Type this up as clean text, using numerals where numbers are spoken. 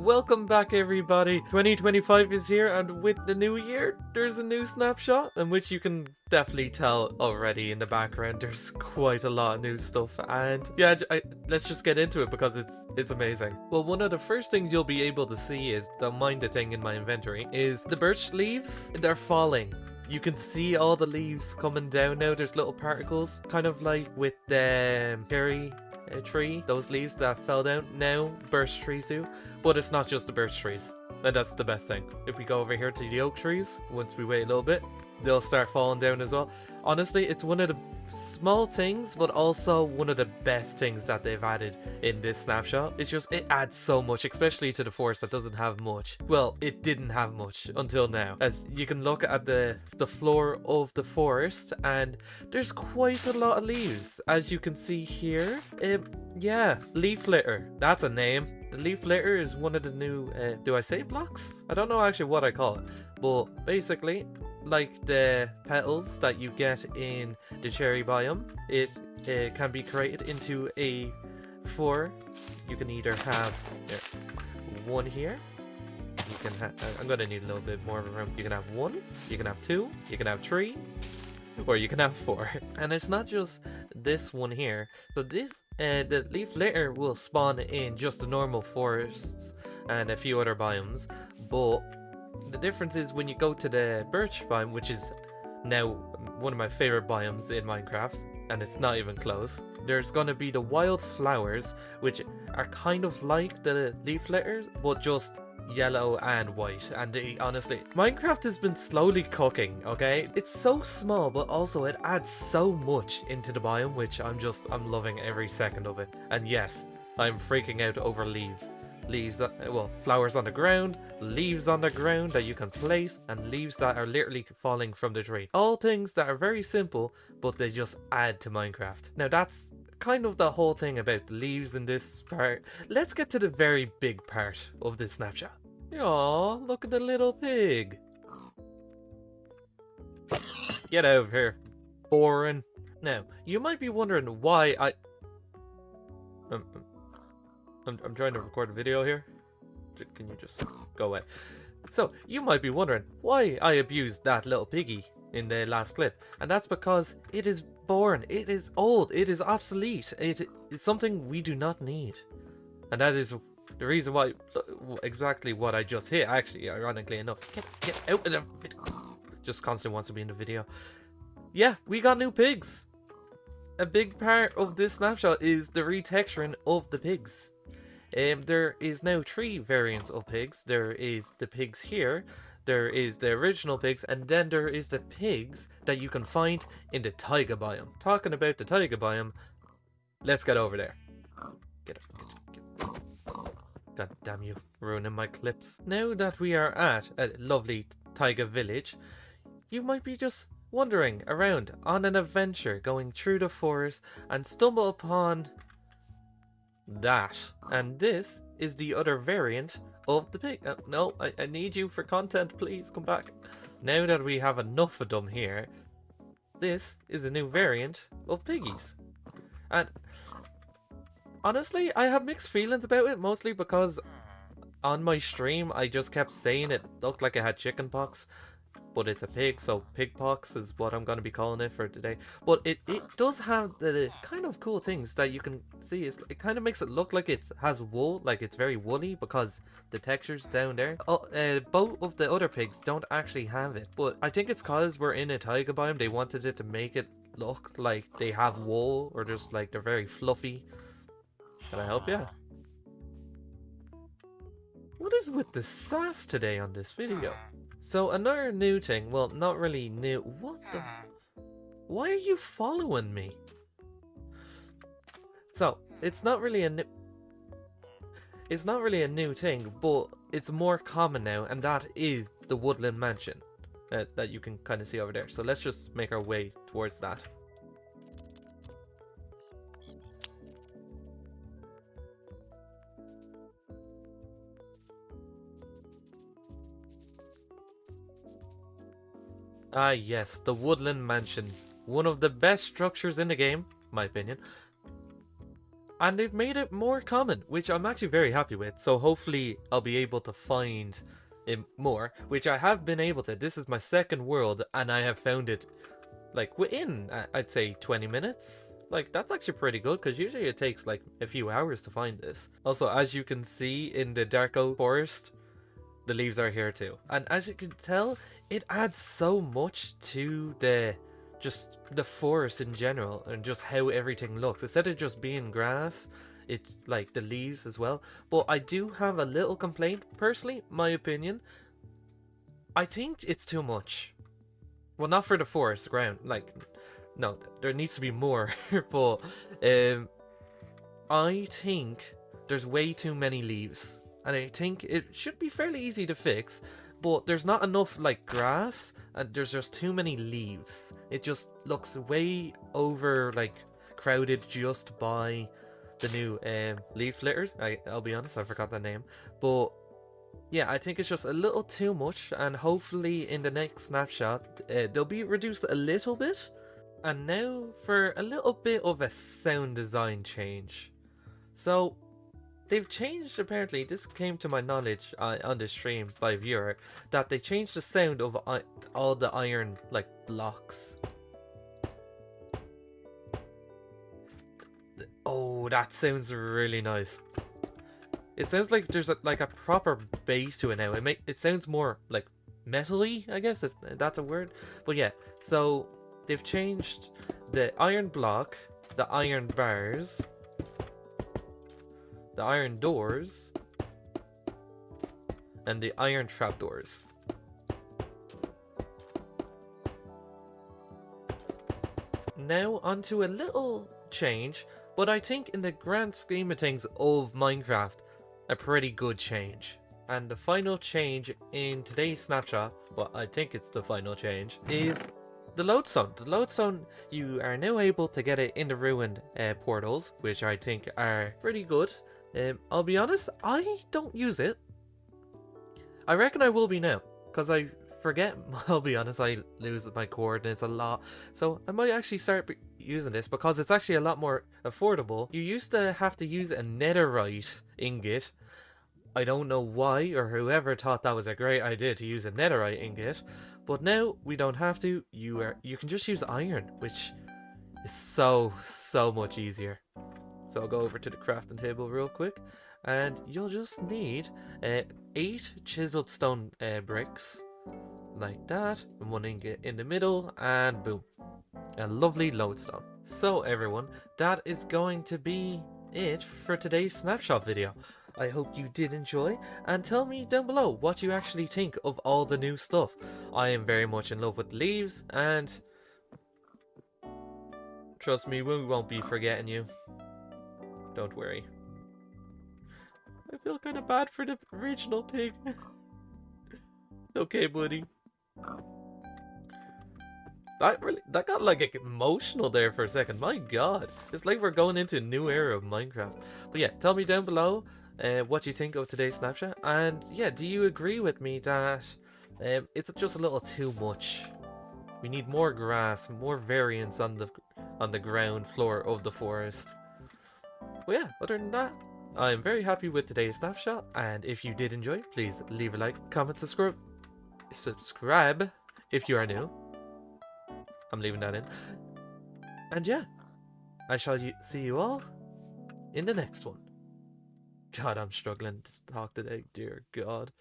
Welcome back everybody. 2025 is here, and with the new year there's a new snapshot, in which you can definitely tell already in the background there's quite a lot of new stuff. And yeah, let's just get into it because it's amazing. Well, one of the first things you'll be able to see is, don't mind the thing in my inventory, is the birch leaves. They're falling. You can see all the leaves coming down now. There's little particles, kind of like with the cherry tree, those leaves that fell down. Now birch trees do, but it's not just the birch trees, and that's the best thing. If we go over here to the oak trees, once we wait a little bit, they'll start falling down as well. Honestly, it's one of the small things, but also one of the best things that they've added in this snapshot. It's just, it adds so much, especially to the forest that doesn't have much. Well, it didn't have much until now. As you can look at the floor of the forest, and there's quite a lot of leaves, as you can see here. Yeah, leaf litter, that's a name. The leaf litter is one of the new, do I say blocks? I don't know actually what I call it, but basically, like the petals that you get in the cherry biome, it can be created into a 4. You can either have one here. You can have, I'm gonna need a little bit more of a room. You can have 1, you can have 2, you can have 3, or you can have 4. And it's not just this one here. So this, the leaf litter will spawn in just the normal forests and a few other biomes, but the difference is when you go to the birch biome, which is now one of my favorite biomes in Minecraft, and it's not even close. There's gonna be the wild flowers, which are kind of like the leaf litters, but just yellow and white. And they, honestly, Minecraft has been slowly cooking, okay? It's so small, but also it adds so much into the biome, which I'm loving every second of it. And yes, I'm freaking out over leaves. Leaves that, well, flowers on the ground, leaves on the ground that you can place, and leaves that are literally falling from the tree. All things that are very simple, but they just add to Minecraft. Now that's kind of the whole thing about the leaves in this part. Let's get to the very big part of this snapshot. Aw, look at the little pig. Get over here, boring. Now, you might be wondering why I'm trying to record a video here. Can you just go away? So, you might be wondering why I abused that little piggy in the last clip. And that's because it is boring, it is old, it is obsolete. It is something we do not need. And that is the reason why, exactly what I just hit, actually, ironically enough. Get out of the video. Just constantly wants to be in the video. Yeah, we got new pigs. A big part of this snapshot is the retexturing of the pigs. There is now 3 variants of pigs. There is the pigs here, there is the original pigs, and then there is the pigs that you can find in the taiga biome. Talking about the taiga biome, let's get over there. Get. God damn you, ruining my clips. Now that we are at a lovely taiga village, you might be just wandering around on an adventure, going through the forest, and stumble upon that. And this is the other variant of the pig. No, I need you for content, please come back. Now that we have enough of them here, this is a new variant of piggies. And honestly, I have mixed feelings about it, mostly because on my stream I just kept saying it looked like it had chicken pox. But it's a pig, so pig pox is what I'm going to be calling it for today. But it does have the kind of cool things that you can see. It kind of makes it look like it has wool, like it's very woolly, because the texture's down there. Both of the other pigs don't actually have it. But I think it's because we're in a taiga biome, they wanted it to make it look like they have wool, or just like they're very fluffy. Can I help you? What is with the sass today on this video? So another new thing, well, not really new. What the? Why are you following me? So it's not really a new thing, but it's more common now, and that is the woodland mansion that you can kind of see over there. So let's just make our way towards that. Ah yes, the woodland mansion. One of the best structures in the game, my opinion. And they've made it more common, which I'm actually very happy with. So hopefully I'll be able to find it more, which I have been able to. This is my second world, and I have found it like within, I'd say, 20 minutes. Like, that's actually pretty good, because usually it takes like a few hours to find this. Also, as you can see in the dark oak forest, the leaves are here too. And as you can tell, it adds so much to just the forest in general, and just how everything looks. Instead of just being grass, it's like the leaves as well. But I do have a little complaint, personally, my opinion. I think it's too much. Well, not for the forest ground, like, no, there needs to be more. But I think there's way too many leaves, and I think it should be fairly easy to fix, but there's not enough like grass, and there's just too many leaves. It just looks way over like crowded just by the new leaf litters. I'll be honest, I forgot the name, but yeah, I think it's just a little too much, and hopefully in the next snapshot they'll be reduced a little bit. And now for a little bit of a sound design change. So they've changed, apparently, this came to my knowledge on the stream by a viewer, that they changed the sound of all the iron like blocks. Oh, that sounds really nice. It sounds like there's like a proper bass to it now. It sounds more like metal-y, I guess, if that's a word. But yeah, so they've changed the iron block, the iron bars, the iron doors, and the iron trapdoors. Now onto a little change, but I think in the grand scheme of things of Minecraft, a pretty good change. And the final change in today's snapshot, well, I think it's the final change, is the lodestone. The lodestone, you are now able to get it in the ruined portals, which I think are pretty good. I'll be honest, I don't use it. I reckon I will be now, because I forget. I'll be honest, I lose my coordinates a lot, so I might actually start using this, because it's actually a lot more affordable. You used to have to use a netherite ingot. I don't know why, or whoever thought that was a great idea to use a netherite ingot, but now we don't have to. You can just use iron, which is so much easier. So I'll go over to the crafting table real quick, and you'll just need 8 chiseled stone bricks, like that, and 1 ingot in the middle, and boom, a lovely lodestone. So everyone, that is going to be it for today's snapshot video. I hope you did enjoy, and tell me down below what you actually think of all the new stuff. I am very much in love with leaves, and trust me, we won't be forgetting you. Don't worry. I feel kind of bad for the original pig. Okay, buddy. That got like emotional there for a second. My god, it's like we're going into a new era of Minecraft. But yeah, tell me down below what you think of today's snapshot, and yeah, do you agree with me that it's just a little too much? We need more grass, more variance on the ground floor of the forest. But yeah, other than that, I'm very happy with today's snapshot, and if you did enjoy, please leave a like, comment, subscribe if you are new. I'm leaving that in. And yeah, I shall see you all in the next one. God, I'm struggling to talk today, dear God.